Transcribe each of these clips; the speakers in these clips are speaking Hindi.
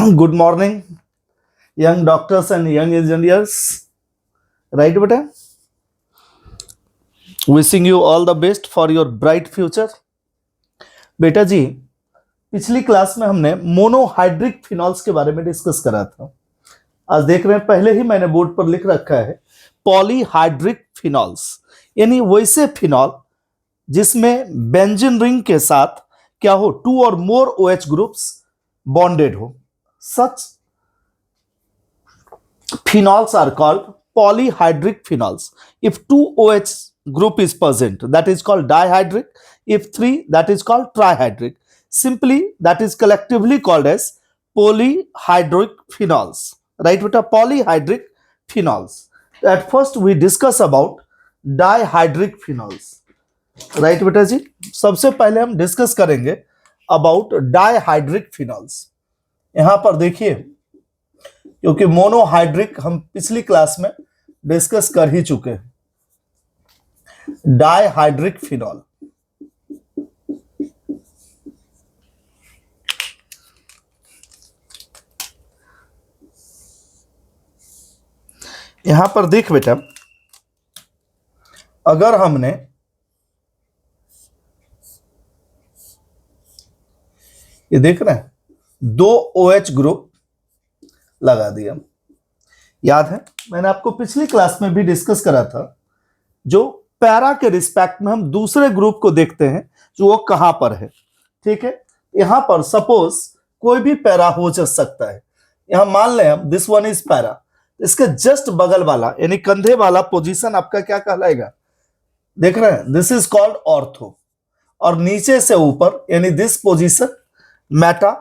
Good morning young doctors and young engineers, right बेटा। Wishing you all the best for your bright future. बेटा जी, पिछली क्लास में हमने मोनोहाइड्रिक फिनॉल्स के बारे में डिस्कस करा था। आज देख रहे हैं, पहले ही मैंने बोर्ड पर लिख रखा है पॉलीहाइड्रिक फिनॉल्स, यानी वैसे फिनॉल जिसमें बेंजीन रिंग के साथ क्या हो, 2 और मोर OH ग्रुप्स बॉन्डेड हो। सच phenols are called polyhydric phenols. If 2 OH group is present, that is called dihydric. If 3, that is called trihydric. Simply, that is collectively called as polyhydric phenols. Right, beta? Polyhydric phenols. At first, we discuss about dihydric phenols. Right, beta जी? सबसे पहले हम डिस्कस करेंगे about dihydric phenols. यहाँ पर देखिए, क्योंकि मोनोहाइड्रिक हम पिछली क्लास में डिस्कस कर ही चुके हैं। डाइहाइड्रिक फिनॉल, यहां पर देख बेटा, अगर हमने ये देख रहे हैं 2 OH ग्रुप लगा दिया। याद है, मैंने आपको पिछली क्लास में भी डिस्कस करा था, जो पैरा के रिस्पेक्ट में हम दूसरे ग्रुप को देखते हैं जो वो कहां पर है। ठीक है, यहां पर सपोज कोई भी पैरा हो जा सकता है। यहां मान लें हम दिस वन इज पैरा, इसके जस्ट बगल वाला यानी कंधे वाला पोजीशन आपका क्या कहलाएगा, देख रहे हैं, दिस इज कॉल्ड ऑर्थो। और नीचे से ऊपर यानी दिस पोजीशन मेटा,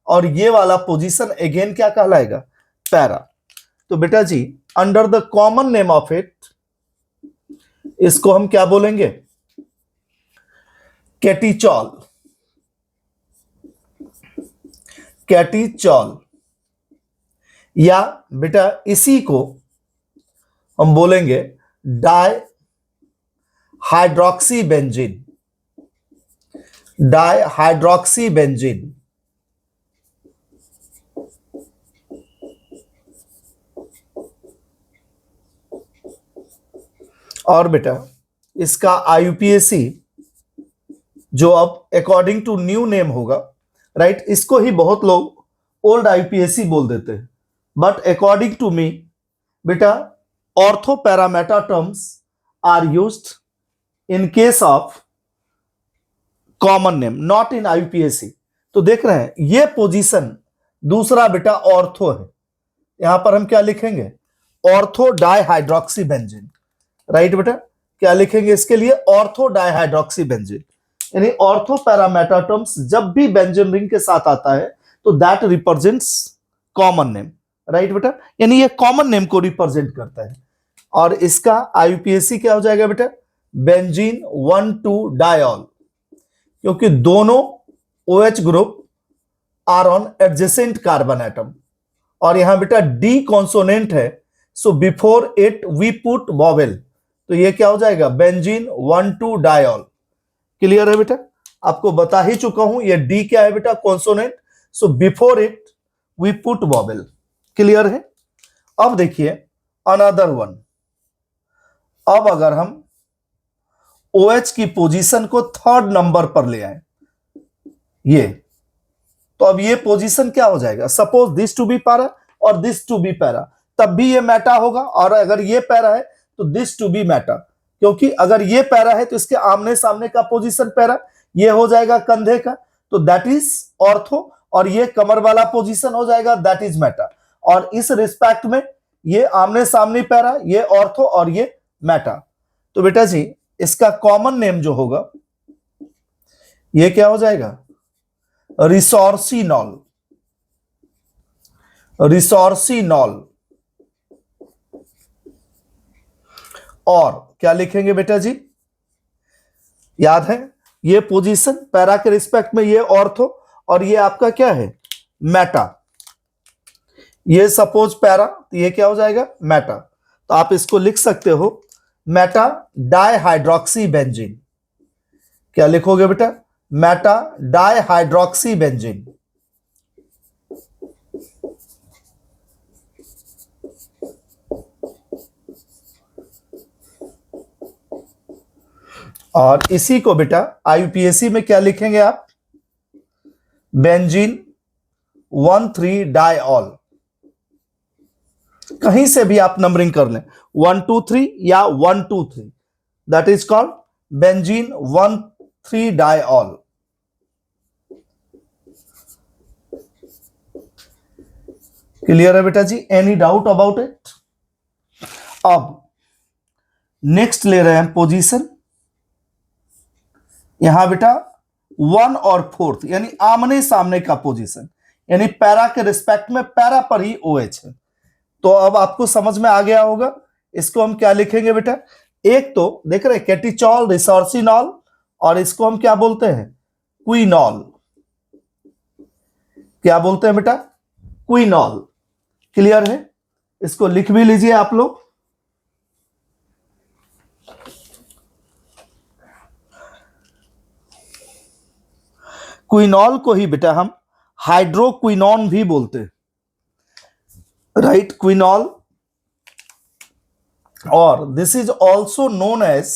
और ये वाला पोजीशन अगेन क्या कहलाएगा, पैरा। तो बेटा जी, under the common name of it, इसको हम क्या बोलेंगे, कैटिचॉल। कैटिचॉल, या बेटा इसी को हम बोलेंगे di hydroxy benzene. Di hydroxy benzene. और बेटा इसका IUPAC जो अब अकॉर्डिंग टू न्यू नेम होगा, राइट, इसको ही बहुत लोग ओल्ड IUPAC बोल देते हैं, बट अकॉर्डिंग टू मी बेटा ortho para meta terms are used in case of common name, not in IUPAC। तो देख रहे हैं ये पोजीशन दूसरा बेटा ऑर्थो है। यहां पर हम क्या लिखेंगे, ऑर्थो डाइहाइड्रोक्सी बेंजीन। राइट बेटा, क्या लिखेंगे इसके लिए, ऑर्थो डाइहाइड्रोक्सी बेंजीन। यानी ऑर्थो पैरामेटा टर्म्स जब भी बेंजीन रिंग के साथ आता है तो that represents common name. Right बेटा, यानी ये कॉमन नेम को रिप्रेजेंट करता है। और इसका IUPAC क्या हो जाएगा बेटा, बेंजीन 1,2 डायॉल, क्योंकि दोनों OH group are on adjacent carbon atom. और यहां बेटा D कॉन्सोनेंट है, so before it we put vowel, तो ये क्या हो जाएगा, बेंजीन 1,2 डायॉल। क्लियर है बेटा, आपको बता ही चुका हूं ये D क्या है बेटा, consonant, so before it we put vowel. Clear है। अब देखिए अनदर वन, अब अगर हम OH की पोजीशन को 3rd नंबर पर ले आए, ये तो अब ये पोजीशन क्या हो जाएगा, suppose this to be para और दिस टू बी पैरा, तब भी ये मेटा होगा। और अगर ये पैरा है तो दिस टू बी मेटा, क्योंकि अगर ये पैरा है तो इसके आमने सामने का पोजीशन पैरा, ये हो जाएगा कंधे का, तो दैट इज ऑर्थो। और ये कमर वाला पोजीशन हो जाएगा, दैट इज मेटा। और इस रिस्पेक्ट में ये आमने सामने पैरा, ये ऑर्थो और ये मेटा। तो बेटा जी इसका कॉमन नेम जो होगा ये क्या हो जाएगा, रिसोर्सिनॉल। रिसोर्सिनॉल। और क्या लिखेंगे बेटा जी, याद है ये पोजीशन पैरा के रिस्पेक्ट में ये ऑर्थो, और ये आपका क्या है, मेटा। ये सपोज पैरा, तो ये क्या हो जाएगा, मेटा। तो आप इसको लिख सकते हो मेटा डाइहाइड्रोक्सी बेंजीन। क्या लिखोगे बेटा, मेटा डाइहाइड्रोक्सी बेंजीन। और इसी को बेटा आईयूपीएसी में क्या लिखेंगे आप? Benzene 1,3 diol. कहीं से भी आप नंबरिंग कर लें, 1 2 3 या 1 2 3, that is called benzene 1,3 diol. Clear है बेटा जी? Any doubt about it? अब नेक्स्ट ले रहे हैं पोजीशन। यहां बेटा 1 और 4 यानी आमने सामने का पोजीशन, यानी पैरा के रिस्पेक्ट में पैरा पर ही OH है। तो अब आपको समझ में आ गया होगा, इसको हम क्या लिखेंगे बेटा? एक तो देख रहे केटिचॉल, रिसोर्सिनॉल, और इसको हम क्या बोलते हैं? क्विनॉल। क्या बोलते हैं बेटा? क्विनॉल। क्लियर है? इसको लिख भी लीजिए आप लोग। क्विनॉल को ही बेटा हम हाइड्रोक्विनोन भी बोलते हैं, राइट? क्विनॉल, और this is also known as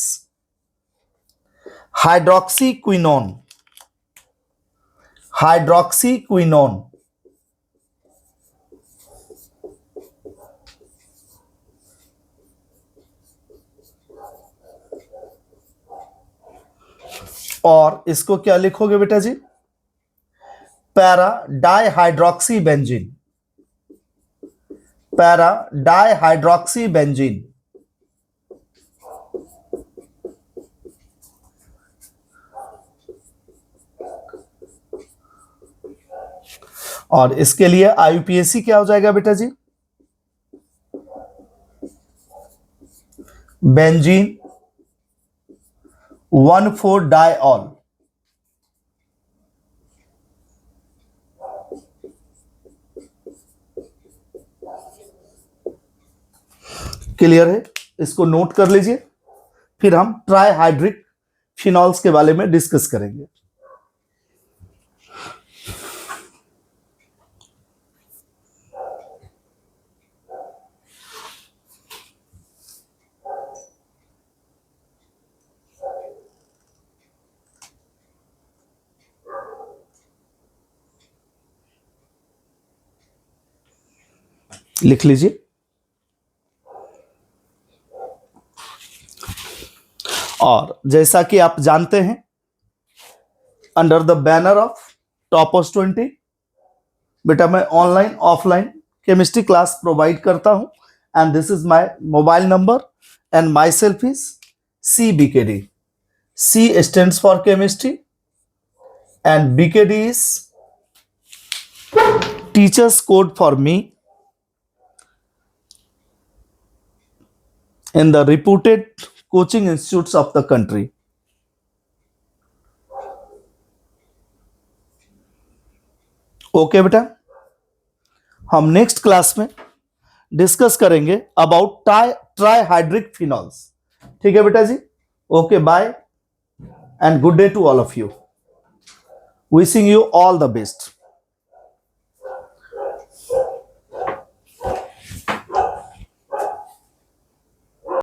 hydroxyquinone. Hydroxyquinone. और इसको क्या लिखोगे बेटा जी? Para dihydroxy benzene. Para dihydroxy benzene. और इसके लिए आईयूपीएसी क्या हो जाएगा बेटा जी? Benzene 1,4 diol. क्लियर है? इसको नोट कर लीजिए, फिर हम ट्राइहाइड्रिक फिनॉल्स के बारे में डिस्कस करेंगे। लिख लीजिए। और जैसा कि आप जानते हैं, under the banner of toppers 20 बेटा मैं online offline chemistry class provide करता हूं, and this is my mobile number and my self is CBKD। C stands for chemistry and BKD is teachers code for me in the reputed coaching institutes of the country. Okay बेटा, हम नेक्स्ट क्लास में डिस्कस करेंगे अबाउट ट्राइहाइड्रिक फिनॉल्स। ठीक है बेटा जी? Okay, bye and good day to all of you. Wishing you all the best.